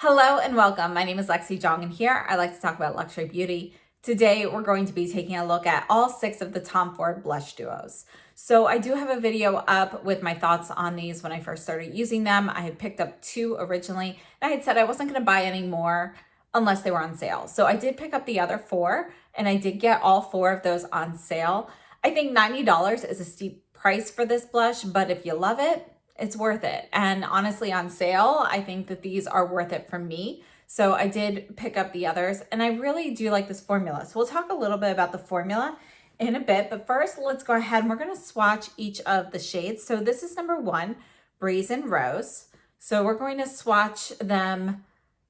Hello and welcome. My name is Lexi, Jong, and here I like to talk about luxury beauty. Today we're going to be taking a look at all 6 of the Tom Ford blush duos. So I do have a video up with my thoughts on these when I first started using them. I had picked up 2 originally, and I had said I wasn't going to buy any more unless they were on sale. So I did pick up the other 4, and I did get all 4 of those on sale. I think $90 is a steep price for this blush, but if you love it, it's worth it. And honestly, on sale, I think that these are worth it for me. So I did pick up the others, and I really do like this formula. So we'll talk a little bit about the formula in a bit, but first let's go ahead and we're gonna swatch each of the shades. So this is number 1, Brazen Rose. So we're going to swatch them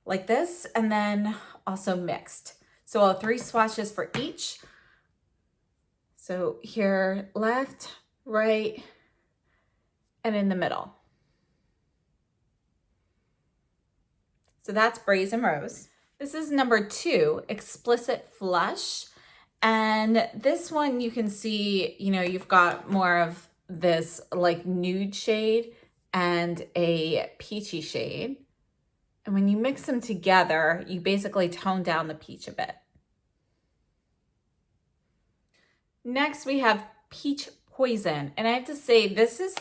like this and then also mixed. So I'll have 3 swatches for each. So here, left, right, and in the middle. So that's Brazen Rose. This is number 2, Explicit Flush. And this one you can see, you've got more of this like nude shade and a peachy shade. And when you mix them together, you basically tone down the peach a bit. Next we have Peach Poison. And I have to say, this is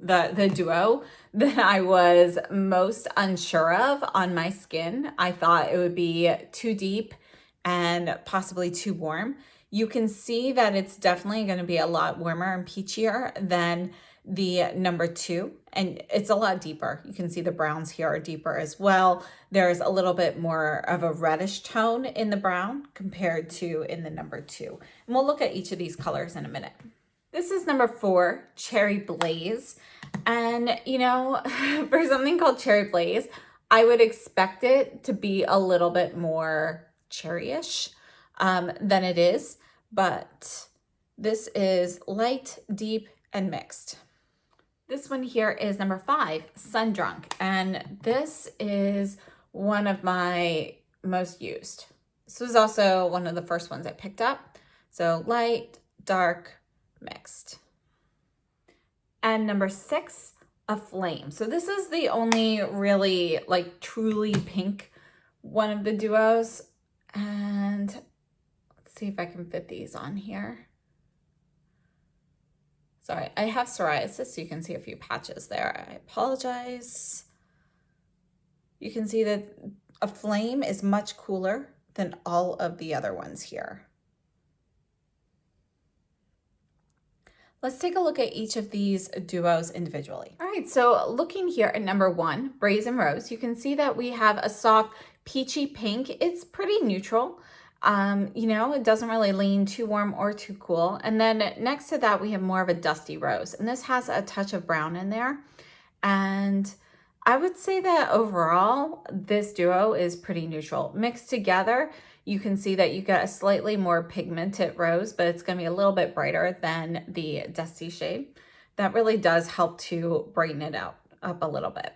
the duo that I was most unsure of on my skin. I thought it would be too deep and possibly too warm. You can see that it's definitely going to be a lot warmer and peachier than the number 2, and it's a lot deeper. You can see the browns here are deeper as well. There's a little bit more of a reddish tone in the brown compared to in the number 2. And we'll look at each of these colors in a minute. This is number 4, Cherry Blaze. And, for something called Cherry Blaze, I would expect it to be a little bit more cherryish than it is. But this is light, deep, and mixed. This one here is number 5, Sun Drunk. And this is one of my most used. This was also one of the first ones I picked up. So light, dark, mixed. And number 6, Aflame. So this is the only really like truly pink one of the duos. And let's see if I can fit these on here. Sorry, I have psoriasis, so you can see a few patches there. I apologize. You can see that Aflame is much cooler than all of the other ones here. Let's take a look at each of these duos individually. All right, so looking here at number 1, Brazen Rose, you can see that we have a soft peachy pink. It's pretty neutral. It doesn't really lean too warm or too cool. And then next to that, we have more of a dusty rose. And this has a touch of brown in there. And I would say that overall, this duo is pretty neutral. Mixed together, you can see that you get a slightly more pigmented rose, but it's going to be a little bit brighter than the dusty shade. That really does help to brighten it up a little bit.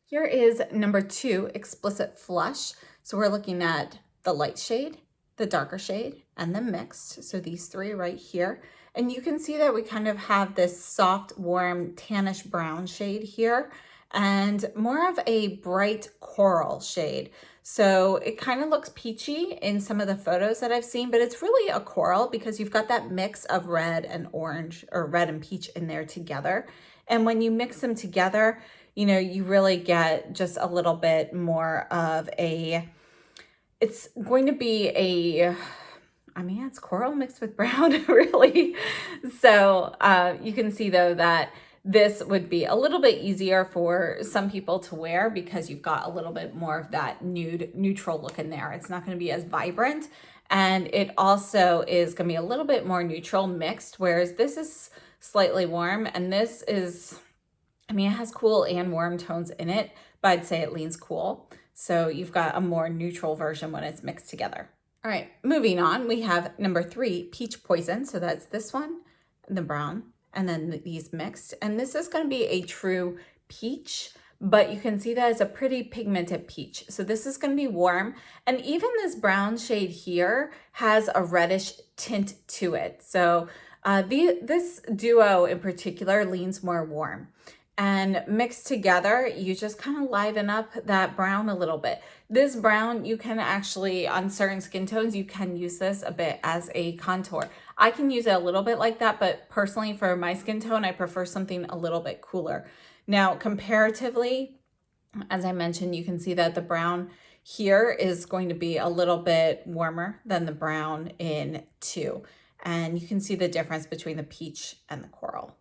Here is number 2, Explicit Flush. So we're looking at the light shade, the darker shade, and the mixed. So these 3 right here. And you can see that we kind of have this soft, warm, tannish brown shade here and more of a bright coral shade. So it kind of looks peachy in some of the photos that I've seen, but it's really a coral because you've got that mix of red and orange, or red and peach in there together. And when you mix them together, you really get just a little bit more of it's going to be it's coral mixed with brown, really. So you can see though that this would be a little bit easier for some people to wear because you've got a little bit more of that nude, neutral look in there. It's not going to be as vibrant. And it also is going to be a little bit more neutral mixed, whereas this is slightly warm. And this is, it has cool and warm tones in it, but I'd say it leans cool. So you've got a more neutral version when it's mixed together. All right, moving on, we have number 3, Peach Poison. So that's this one, the brown, and then these mixed. And this is going to be a true peach, but you can see that it's a pretty pigmented peach. So this is going to be warm. And even this brown shade here has a reddish tint to it. So this duo in particular leans more warm. and mixed together, you just kind of liven up that brown a little bit. This brown, you can actually, on certain skin tones, you can use this a bit as a contour. I can use it a little bit like that, but personally for my skin tone, I prefer something a little bit cooler. Now, comparatively, as I mentioned, you can see that the brown here is going to be a little bit warmer than the brown in 2. And you can see the difference between the peach and the coral.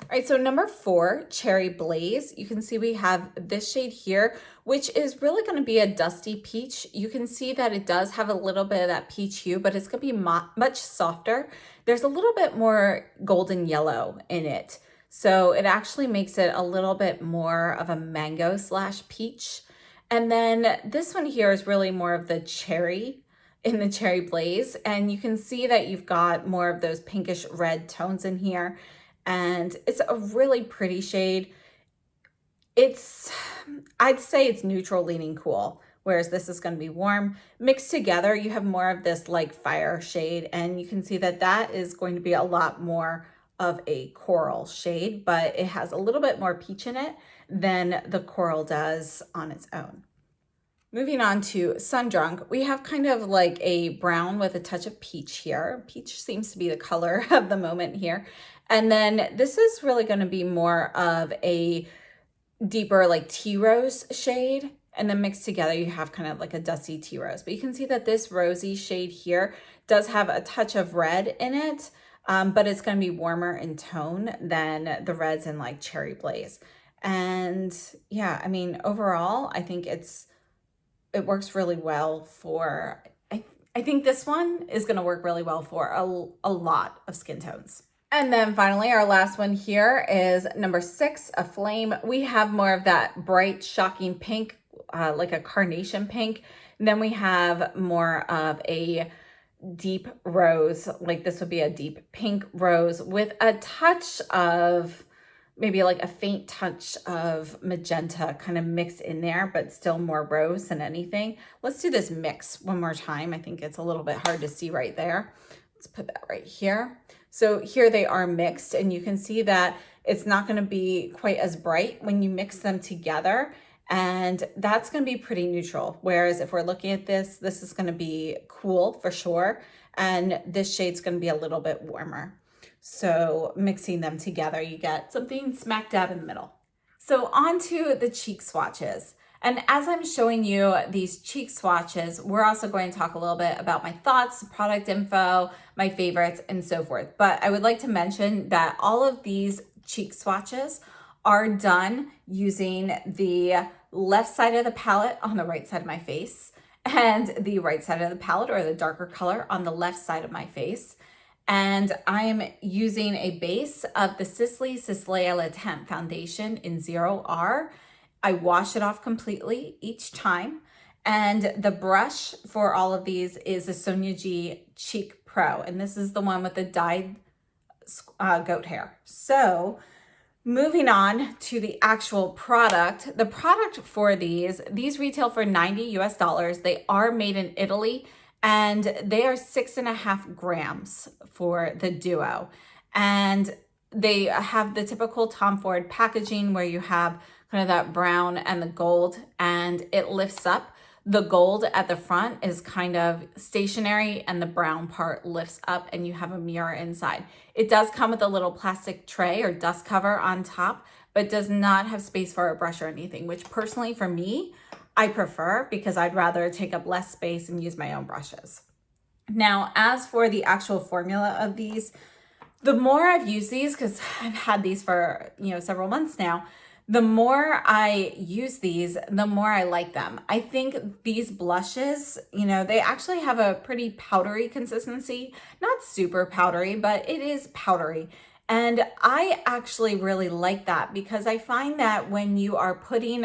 All right, so number 4, Cherry Blaze. You can see we have this shade here, which is really going to be a dusty peach. You can see that it does have a little bit of that peach hue, but it's going to be much softer. There's a little bit more golden yellow in it. So it actually makes it a little bit more of a mango / peach. And then this one here is really more of the cherry in the Cherry Blaze. And you can see that you've got more of those pinkish red tones in here. And it's a really pretty shade. I'd say it's neutral leaning cool, whereas this is going to be warm. Mixed together, you have more of this like fire shade, and you can see that that is going to be a lot more of a coral shade, but it has a little bit more peach in it than the coral does on its own. Moving on to Sundrunk, we have kind of like a brown with a touch of peach here. Peach seems to be the color of the moment here. And then this is really going to be more of a deeper like tea rose shade. And then mixed together, you have kind of like a dusty tea rose. But you can see that this rosy shade here does have a touch of red in it, but it's going to be warmer in tone than the reds in like Cherry Blaze. And yeah, I mean, overall, I think it works really well for, I think this one is going to work really well for a lot of skin tones. And then finally, our last one here is number 6, Aflame. We have more of that bright, shocking pink, like a carnation pink. And then we have more of a deep rose, like this would be a deep pink rose with a touch of, maybe like a faint touch of magenta kind of mixed in there, but still more rose than anything. Let's do this mix one more time. I think it's a little bit hard to see right there. Let's put that right here. So here they are mixed, and you can see that it's not going to be quite as bright when you mix them together, and that's going to be pretty neutral. Whereas if we're looking at this is going to be cool for sure, and this shade's going to be a little bit warmer. So mixing them together, you get something smack dab in the middle. So on to the cheek swatches. And as I'm showing you these cheek swatches, we're also going to talk a little bit about my thoughts, product info, my favorites, and so forth. But I would like to mention that all of these cheek swatches are done using the left side of the palette on the right side of my face, and the right side of the palette, or the darker color, on the left side of my face. And I am using a base of the Sisley Sisley Le Teint foundation in 0R. I wash it off completely each time. And the brush for all of these is a Sonia G Cheek Pro. And this is the one with the dyed goat hair. So moving on to the actual product. The product for these retail for $90 US. They are made in Italy, and they are 6.5 grams for the Duo. And they have the typical Tom Ford packaging where you have kind of that brown and the gold, and it lifts up. The gold at the front is kind of stationary, and the brown part lifts up, and you have a mirror inside. It does come with a little plastic tray or dust cover on top, but does not have space for a brush or anything, which personally for me, I prefer, because I'd rather take up less space and use my own brushes. Now, as for the actual formula of these, the more I've used these, because I've had these for, several months now, the more I use these, the more I like them. I think these blushes, they actually have a pretty powdery consistency, not super powdery, but it is powdery. And I actually really like that, because I find that when you are putting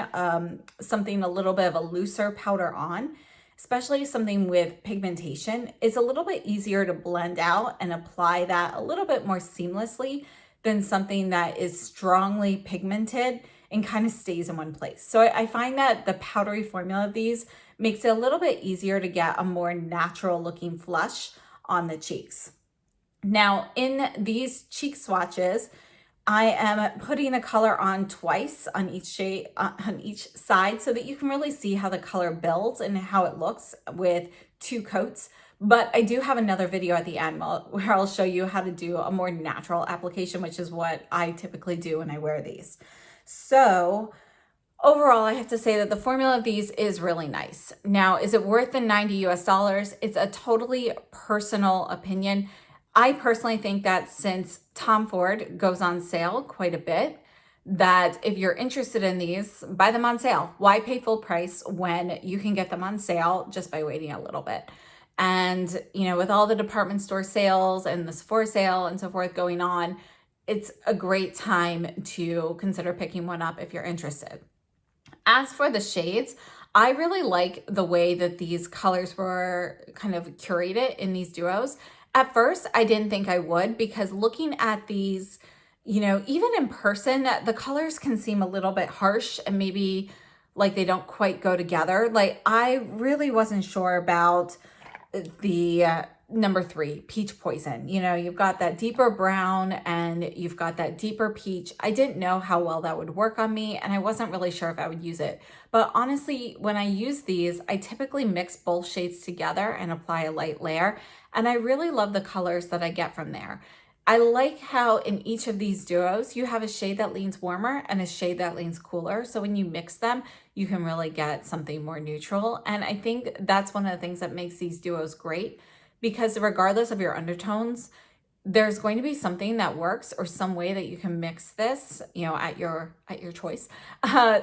something a little bit of a looser powder on, especially something with pigmentation, it's a little bit easier to blend out and apply that a little bit more seamlessly than something that is strongly pigmented and kind of stays in one place. So I find that the powdery formula of these makes it a little bit easier to get a more natural looking flush on the cheeks. Now, in these cheek swatches, I am putting the color on twice on each shade, on each side, so that you can really see how the color builds and how it looks with 2 coats. But I do have another video at the end where I'll show you how to do a more natural application, which is what I typically do when I wear these. So overall, I have to say that the formula of these is really nice. Now, is it worth the $90 US? It's a totally personal opinion. I personally think that since Tom Ford goes on sale quite a bit, that if you're interested in these, buy them on sale. Why pay full price when you can get them on sale just by waiting a little bit? And, you know, with all the department store sales and the Sephora sale and so forth going on, it's a great time to consider picking one up if you're interested. As for the shades, I really like the way that these colors were kind of curated in these duos. At first, I didn't think I would, because looking at these, you know, even in person, the colors can seem a little bit harsh and maybe like they don't quite go together. Like, I really wasn't sure about the number 3, Peach Poison. You know, you've got that deeper brown and you've got that deeper peach. I didn't know how well that would work on me, and I wasn't really sure if I would use it. But honestly, when I use these, I typically mix both shades together and apply a light layer, and I really love the colors that I get from there. I like how in each of these duos, you have a shade that leans warmer and a shade that leans cooler. So when you mix them, you can really get something more neutral. And I think that's one of the things that makes these duos great, because regardless of your undertones, there's going to be something that works, or some way that you can mix this, you know, at your choice,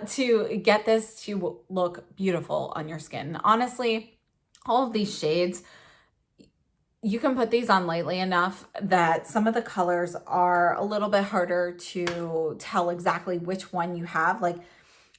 to get this to look beautiful on your skin. Honestly, all of these shades, you can put these on lightly enough that some of the colors are a little bit harder to tell exactly which one you have. Like,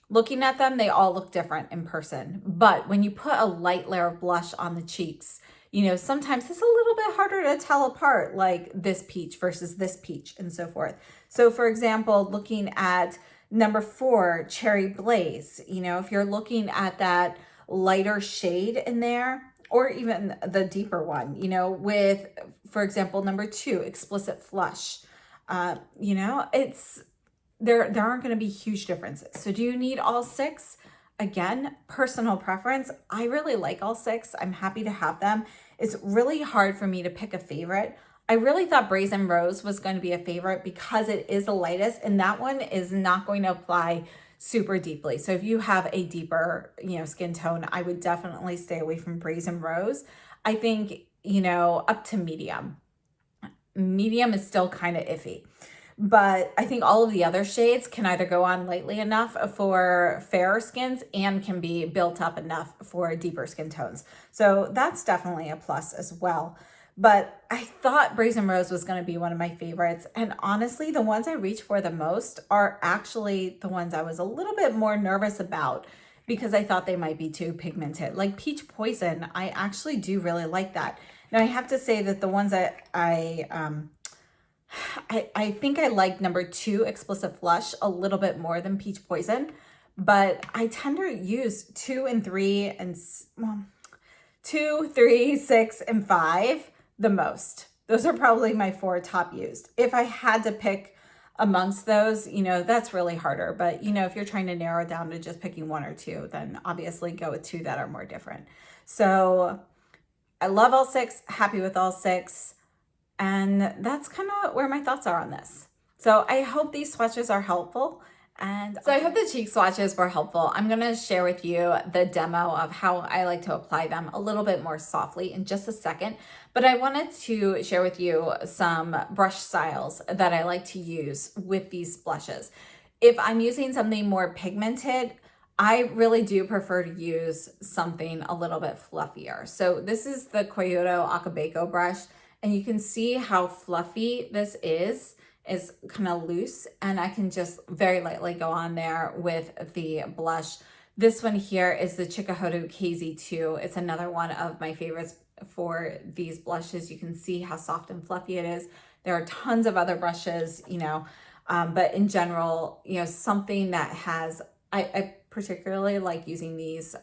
looking at them, they all look different in person. But when you put a light layer of blush on the cheeks, you know, sometimes it's a little bit harder to tell apart, like this peach versus this peach and so forth. So for example, looking at number 4, Cherry Blaze, you know, if you're looking at that lighter shade in there, or even the deeper one, you know, with, for example, number 2, Explicit Flush, you know, there aren't going to be huge differences. So do you need all 6? Again, personal preference. I really like all 6. I'm happy to have them. It's really hard for me to pick a favorite. I really thought Brazen Rose was going to be a favorite because it is the lightest, and that one is not going to apply super deeply. So if you have a deeper, you know, skin tone, I would definitely stay away from Brazen Rose. I think, you know, up to medium. Medium is still kind of iffy. But I think all of the other shades can either go on lightly enough for fairer skins and can be built up enough for deeper skin tones. So that's definitely a plus as well. But I thought Brazen Rose was going to be one of my favorites. And honestly, the ones I reach for the most are actually the ones I was a little bit more nervous about, because I thought they might be too pigmented. Like Peach Poison, I actually do really like that. Now I have to say that the ones that I think I like number 2, Explicit Flush, a little bit more than Peach Poison, but I tend to use 2 and 3 and, well, 2, 3, 6, and 5 the most. Those are probably my 4 top used. If I had to pick amongst those, you know, that's really harder. But, you know, if you're trying to narrow it down to just picking 1 or 2, then obviously go with 2 that are more different. So I love all 6, happy with all 6. And that's kind of where my thoughts are on this. So I hope these swatches are helpful. And so I hope the cheek swatches were helpful. I'm going to share with you the demo of how I like to apply them a little bit more softly in just a second. But I wanted to share with you some brush styles that I like to use with these blushes. If I'm using something more pigmented, I really do prefer to use something a little bit fluffier. So this is the Kyoto Akabeko brush. And you can see how fluffy this is kind of loose, and I can just very lightly go on there with the blush. This one here is the Chikuhodo KZ2. It's another one of my favorites for these blushes. You can see how soft and fluffy it is. There are tons of other brushes, you know, but in general, you know, something that has, I particularly like using these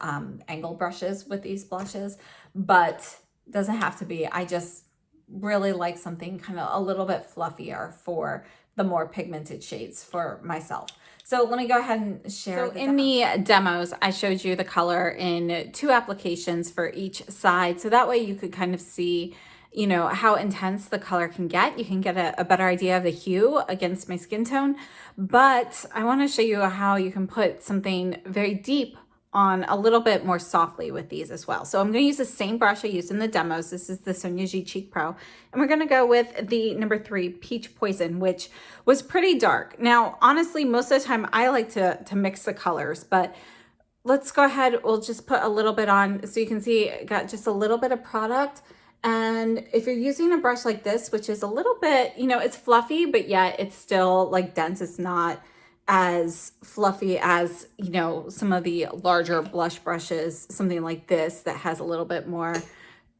angle brushes with these blushes, but doesn't have to be. I just really like something kind of a little bit fluffier for the more pigmented shades for myself. So let me go ahead and share. So in the demos, I showed you the color in 2 applications for each side. So that way you could kind of see, you know, how intense the color can get. You can get a better idea of the hue against my skin tone. But I want to show you how you can put something very deep on a little bit more softly with these as well. So I'm going to use the same brush I used in the demos. This is the Sonia G Cheek Pro. And we're going to go with the number 3 Peach Poison, which was pretty dark. Now, honestly, most of the time I like to mix the colors, but let's go ahead. We'll just put a little bit on so you can see I got just a little bit of product. And if you're using a brush like this, which is a little bit, you know, it's fluffy, but yet it's still like dense. It's not as fluffy as, you know, some of the larger blush brushes, something like this that has a little bit more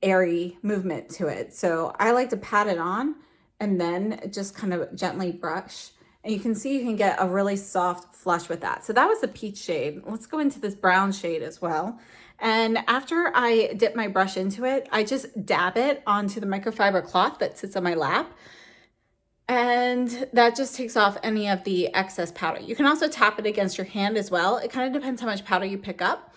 airy movement to it. So I like to pat it on and then just kind of gently brush. And you can see you can get a really soft flush with that. So that was the peach shade. Let's go into this brown shade as well. And after I dip my brush into it, I just dab it onto the microfiber cloth that sits on my lap. And that just takes off any of the excess powder. You can also tap it against your hand as well. It kind of depends how much powder you pick up.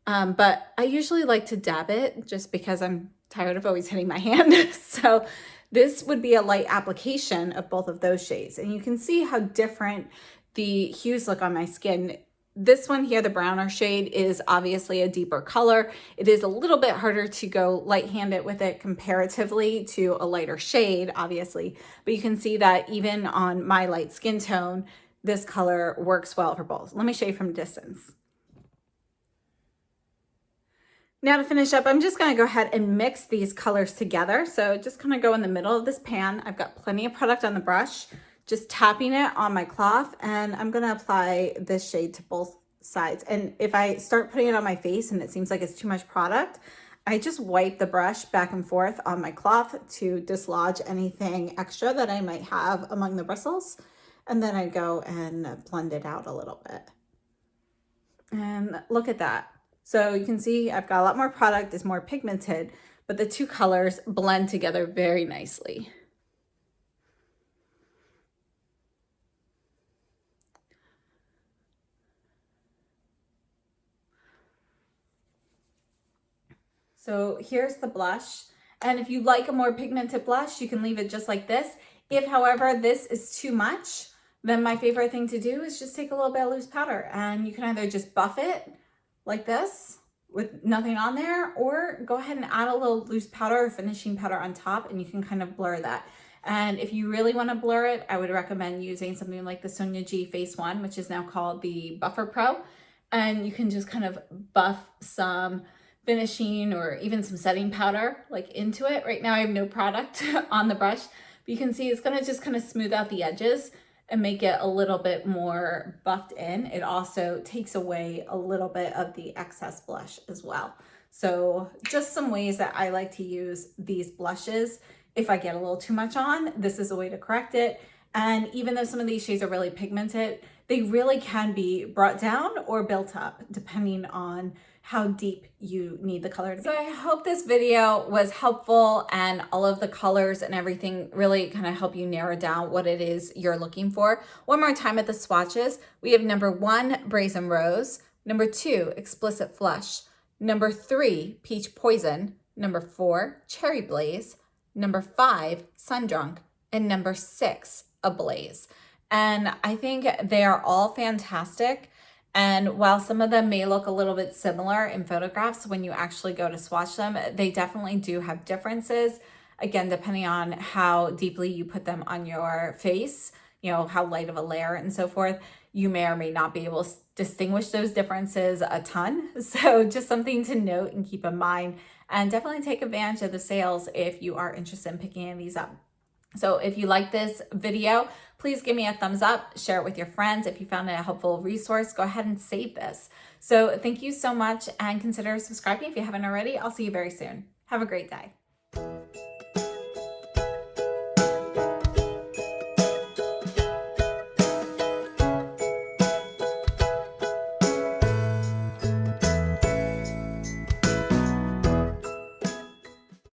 But I usually like to dab it just because I'm tired of always hitting my hand. So this would be a light application of both of those shades. And you can see how different the hues look on my skin. This one here, the browner shade, is obviously a deeper color. It is a little bit harder to go light-handed with it comparatively to a lighter shade, obviously. But you can see that even on my light skin tone, this color works well for both. Let me show you from a distance. Now to finish up, I'm just gonna go ahead and mix these colors together. So just kind of go in the middle of this pan. I've got plenty of product on the brush. Just tapping it on my cloth, and I'm gonna apply this shade to both sides. And if I start putting it on my face and it seems like it's too much product, I just wipe the brush back and forth on my cloth to dislodge anything extra that I might have among the bristles. And then I go and blend it out a little bit. And look at that. So you can see I've got a lot more product, it's more pigmented, but the 2 colors blend together very nicely. So here's the blush. And if you like a more pigmented blush, you can leave it just like this. If, however, this is too much, then my favorite thing to do is just take a little bit of loose powder, and you can either just buff it like this with nothing on there, or go ahead and add a little loose powder or finishing powder on top, and you can kind of blur that. And if you really want to blur it, I would recommend using something like the Sonia G Face One, which is now called the Buffer Pro. And you can just kind of buff some finishing or even some setting powder like into it. Right now I have no product on the brush, but you can see it's going to just kind of smooth out the edges and make it a little bit more buffed in. It also takes away a little bit of the excess blush as well. So just some ways that I like to use these blushes. If I get a little too much on, this is a way to correct it. And even though some of these shades are really pigmented, they really can be brought down or built up depending on how deep you need the color to be. So I hope this video was helpful, and all of the colors and everything really kind of help you narrow down what it is you're looking for. One more time at the swatches, we have number 1, Brazen Rose, number 2, Explicit Flush, number 3, Peach Poison, number 4, Cherry Blaze, number 5, Sun Drunk, and number 6, Ablaze. And I think they are all fantastic. And while some of them may look a little bit similar in photographs, when you actually go to swatch them, they definitely do have differences. Again, depending on how deeply you put them on your face, you know, how light of a layer and so forth, you may or may not be able to distinguish those differences a ton. So just something to note and keep in mind, and definitely take advantage of the sales if you are interested in picking any of these up. So if you like this video, please give me a thumbs up, share it with your friends. If you found it a helpful resource, go ahead and save this. So thank you so much, and consider subscribing if you haven't already. I'll see you very soon. Have a great day.